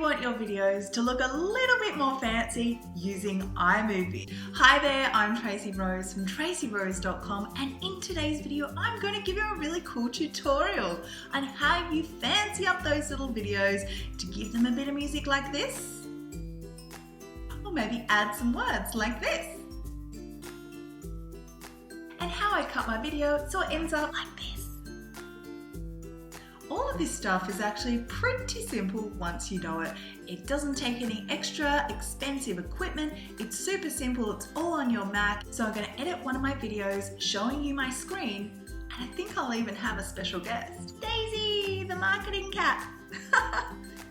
you want your videos to look a little bit more fancy using iMovie? Hi there, I'm Tracey Rose from TraceyRose.com, and in today's video I'm going to give you a really cool tutorial on how you fancy up those little videos to give them a bit of music like this, or maybe add some words like this, and how I cut my video so it ends up like this. All of this stuff is actually pretty simple once you know it. It doesn't take any extra expensive equipment. It's super simple, it's all on your Mac. So I'm gonna edit one of my videos showing you my screen, and I think I'll even have a special guest. Daisy, the marketing cat.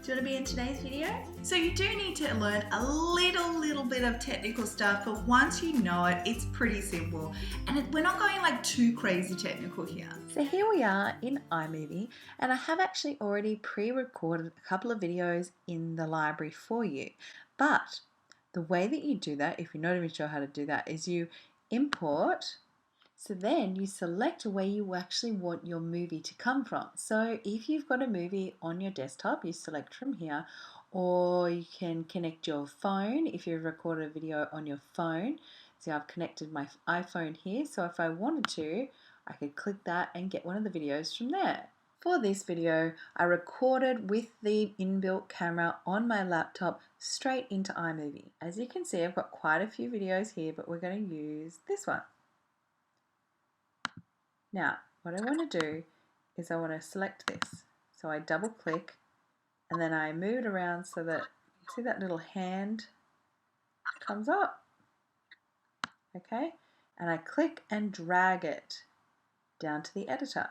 Do you want to be in today's video? So you do need to learn a little bit of technical stuff, but once you know it, it's pretty simple. And we're not going like too crazy technical here. So here we are in iMovie, and I have actually already pre-recorded a couple of videos in the library for you. But the way that you do that, if you're not even sure how to do that, is you import. So then you select where you actually want your movie to come from. So if you've got a movie on your desktop, you select from here, or you can connect your phone if you've recorded a video on your phone. So I've connected my iPhone here, so if I wanted to, I could click that and get one of the videos from there. For this video, I recorded with the inbuilt camera on my laptop straight into iMovie. As you can see, I've got quite a few videos here, but we're going to use this one. Now, what I want to do is I want to select this. So I double click and then I move it around so that, see that little hand comes up? Okay, and I click and drag it down to the editor.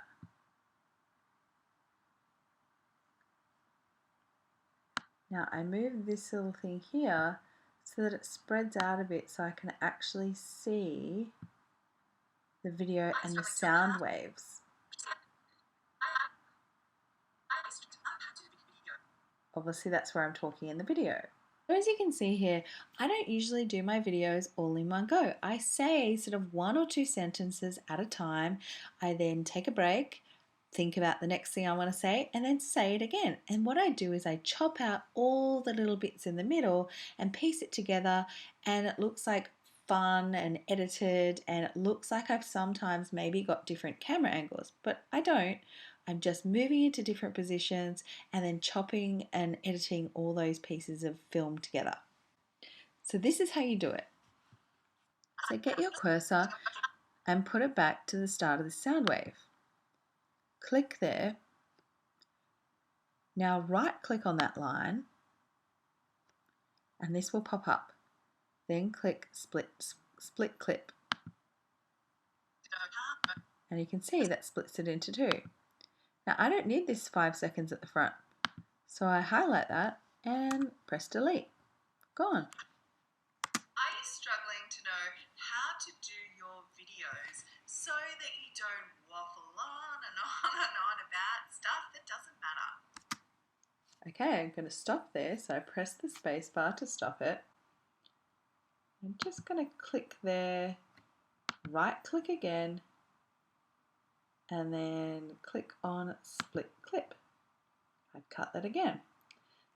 Now I move this little thing here so that it spreads out a bit so I can actually see the video and the sound waves. Obviously that's where I'm talking in the video. As you can see here, I don't usually do my videos all in one go. I say sort of 1 or 2 sentences at a time. I then take a break, think about the next thing I want to say, and then say it again. And what I do is I chop out all the little bits in the middle and piece it together, and it looks like fun and edited, and it looks like I've sometimes maybe got different camera angles, but I don't. I'm just moving into different positions and then chopping and editing all those pieces of film together. So this is how you do it. So get your cursor and put it back to the start of the sound wave. Click there. Now right click on that line and this will pop up. Then click split clip. And you can see that splits it into 2. Now I don't need this 5 seconds at the front, so I highlight that and press delete. Gone. Are you struggling to know how to do your videos so that you don't waffle on and on about stuff that doesn't matter? Okay, I'm going to stop there, so I press the space bar to stop it. I'm just going to click there, right click again, and then click on split clip. I cut that again.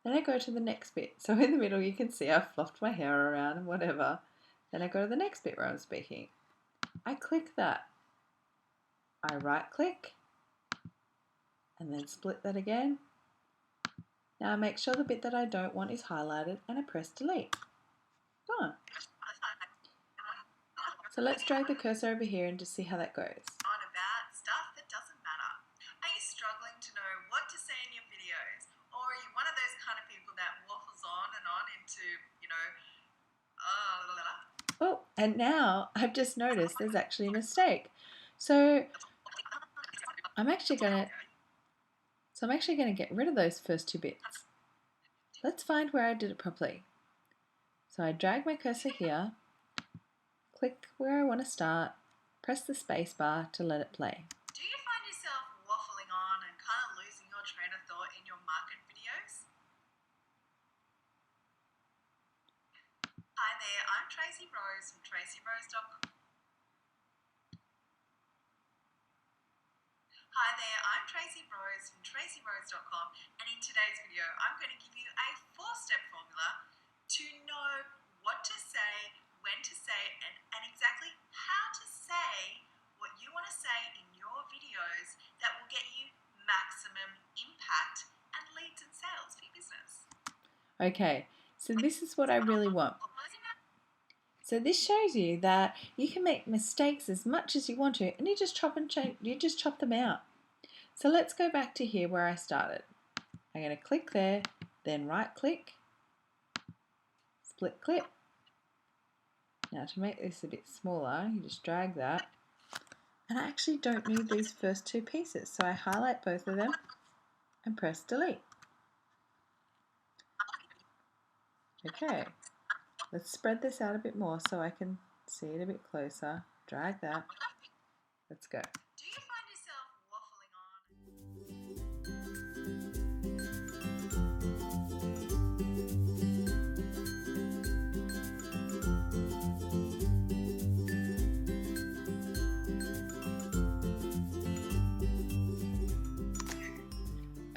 Then I go to the next bit. So in the middle you can see I've fluffed my hair around and whatever. Then I go to the next bit where I'm speaking. I click that. I right click and then split that again. Now I make sure the bit that I don't want is highlighted and I press delete. Gone. So let's drag the cursor over here and just see how that goes. Struggling to know what to say in your videos, or are you one of those kind of people that waffles on and on into, Oh, and now I've just noticed there's actually a mistake. So I'm actually going to get rid of those first 2 bits. Let's find where I did it properly. So I drag my cursor here, click where I want to start, press the space bar to let it play. Do you find yourself waffling on and kind of losing your train of thought in your market videos? Hi there, I'm Tracey Rose from TraceyRose.com. Hi there, I'm Tracey Rose from TraceyRose.com, and in today's video I'm going to give you a Okay, so this is what I really want. So this shows you that you can make mistakes as much as you want to, and you just chop and change, you just chop them out. So let's go back to here where I started. I'm going to click there, then right click, split clip. Now to make this a bit smaller, you just drag that. And I actually don't need these first two pieces, so I highlight both of them and press delete. Okay, let's spread this out a bit more so I can see it a bit closer. Drag that. Let's go. Do you find yourself waffling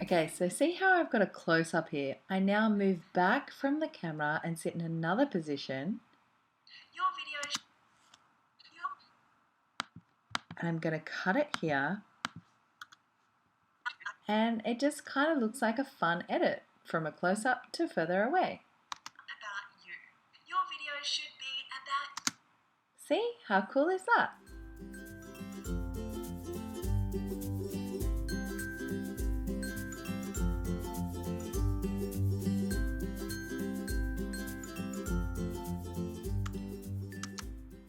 Okay, so see how I've got a close up here? I now move back from the camera and sit in another position. your video? And I'm going to cut it here. And it just kind of looks like a fun edit from a close up to further away. About you. Your video should be about. See? How cool is that?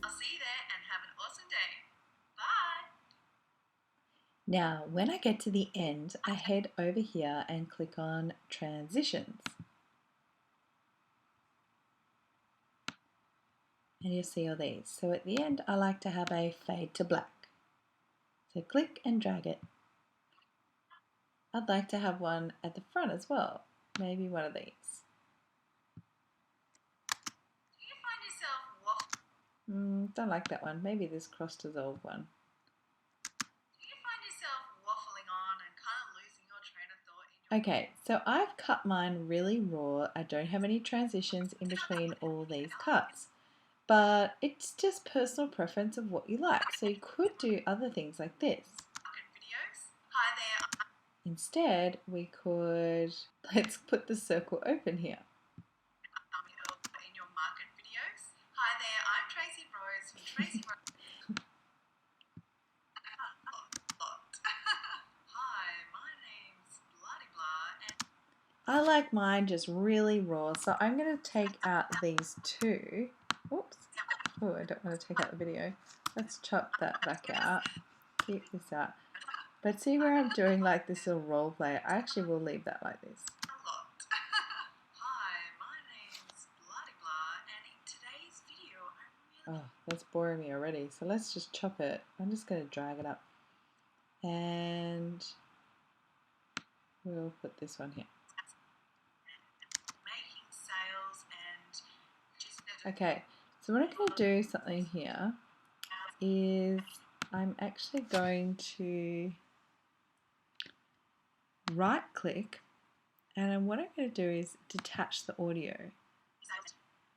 I'll see you there and have an awesome day. Bye. Now, when I get to the end, I head over here and click on transitions. And you'll see all these. So at the end, I like to have a fade to black. So click and drag it. I'd like to have one at the front as well. Maybe one of these. Do you find yourself waffling? Don't like that one. Maybe this cross dissolve one. Do you find yourself waffling on and kind of losing your train of thought in your Okay, so I've cut mine really raw. I don't have any transitions in between all these cuts. But it's just personal preference of what you like. So you could do other things like this. market videos? Hi there. Instead, we could, let's put the circle open here. In your market videos? Hi there. I'm Tracey Rose from Tracey Rose. Hi, my name's Bloody Blah and I like mine just really raw, so I'm going to take out these two. Oops. Oh, I don't want to take out the video. Let's chop that back out. Keep this out. But see where I'm doing like this little role play? I actually will leave that like this. a lot. Hi, my name's Bloody Blah and in today's video I'm really Oh, that's boring me already. So let's just chop it. I'm just going to drag it up. And we'll put this one here. making sales and just Okay, so what I'm going to do something here is I'm actually going to right click, and then what I'm going to do is detach the audio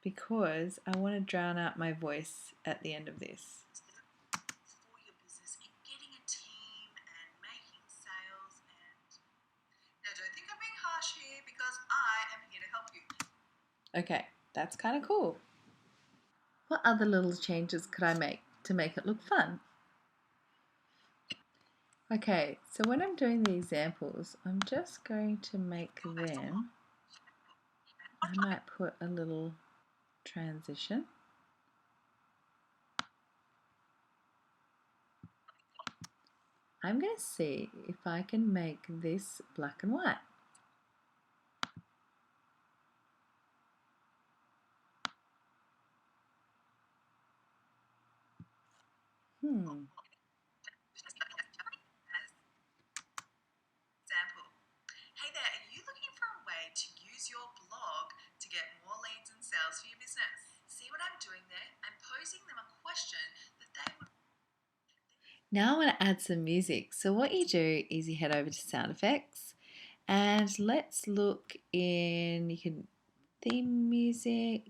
because I want to drown out my voice at the end of this. for your business in getting a team and making sales and now don't think I'm being harsh here because I am here to help you. Okay, that's kind of cool. What other little changes could I make to make it look fun? Okay, so when I'm doing the examples, I'm just going to make them, I might put a little transition. I'm going to see if I can make this black and white. Example. Hey there, are you looking for a way to use your blog to get more leads and sales for your business? See what I'm doing there? I'm posing them a question that they would. Now I want to add some music. So what you do is you head over to sound effects and let's look in, you can theme music.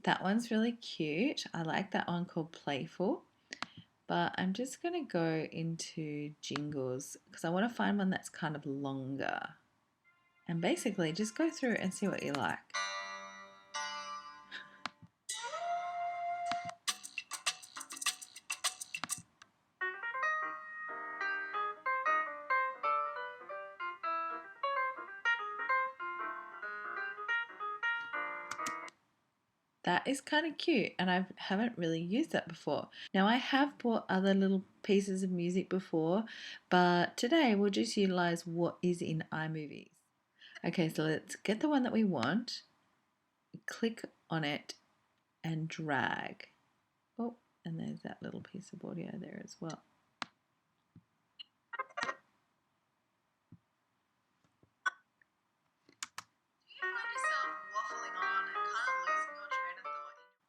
That one's really cute. I like that one called Playful. but I'm just going to go into jingles because I want to find one that's kind of longer. And basically just go through and see what you like. That is kind of cute, and I haven't really used that before. Now, I have bought other little pieces of music before, but today we'll just utilize what is in iMovie. Okay, so let's get the one that we want, click on it, and drag. Oh, and there's that little piece of audio there as well.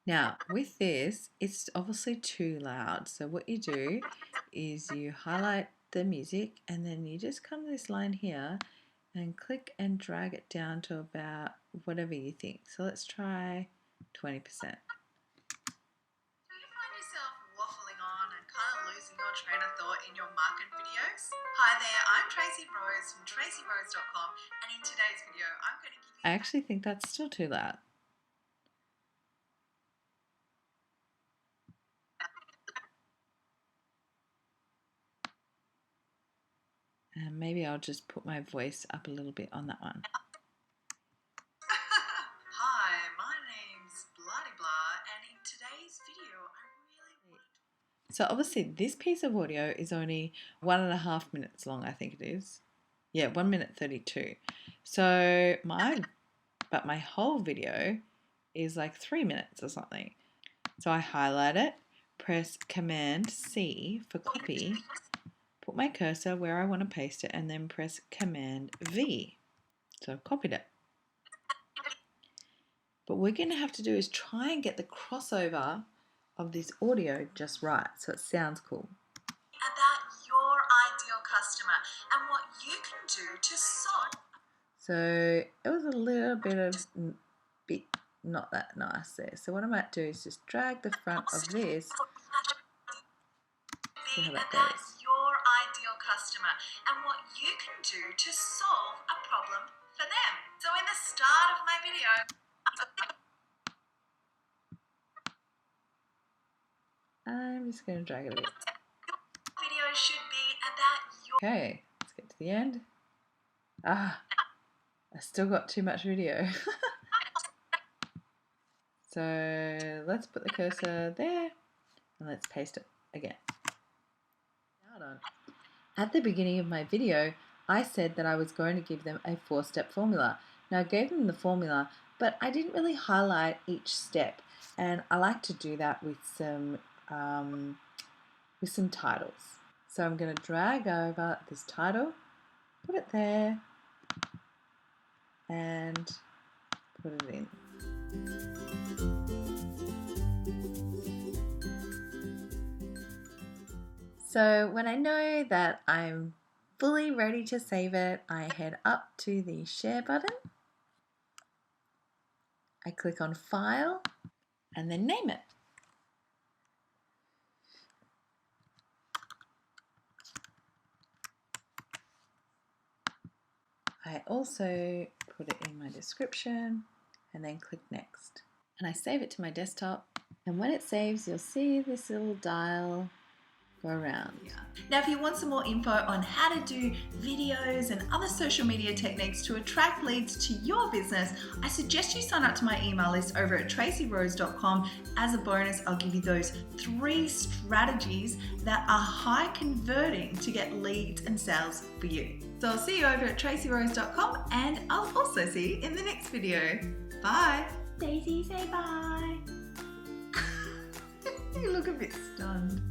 Now, with this, it's obviously too loud. So what you do is you highlight the music and then you just come to this line here and click and drag it down to about whatever you think. So let's try 20%. Train of thought in your market videos. Hi there, I'm Tracey Rose from TraceyRose.com, and in today's video I'm going to give you... I actually think that's still too loud. And maybe I'll just put my voice up a little bit on that one. Hi, my name's Bloody Blah, and in today's video I really want... So obviously this piece of audio is only 1.5 minutes long, I think it is. Yeah, 1 minute 32. So my whole video is like 3 minutes or something. So I highlight it, press Command C for copy, put my cursor where I want to paste it, and then press Command V. So I've copied it. But what we're going to have to do is try and get the crossover of this audio just right so it sounds cool. About your ideal customer and what you can do to solve. So it was a little bit not that nice there. So what I might do is just drag the front of this. See how that goes. Your ideal customer and what you can do to solve a problem for them. So in the start of my video, I'm just going to drag it a bit. Video should be about your... Okay, let's get to the end. I still got too much video. So let's put the cursor there and let's paste it again. Now done. At the beginning of my video, I said that I was going to give them a 4-step formula. Now I gave them the formula, but I didn't really highlight each step, and I like to do that with some titles. So I'm going to drag over this title, put it there, and put it in. So when I know that I'm fully ready to save it, I head up to the share button. I click on File and then name it. I also put it in my description and then click Next. And I save it to my desktop, and when it saves, you'll see this little dial go around. Now, if you want some more info on how to do videos and other social media techniques to attract leads to your business, I suggest you sign up to my email list over at TraceyRose.com. As a bonus, I'll give you those 3 strategies that are high converting to get leads and sales for you. So I'll see you over at TraceyRose.com, and I'll also see you in the next video. Bye. Daisy, say bye. You look a bit stunned.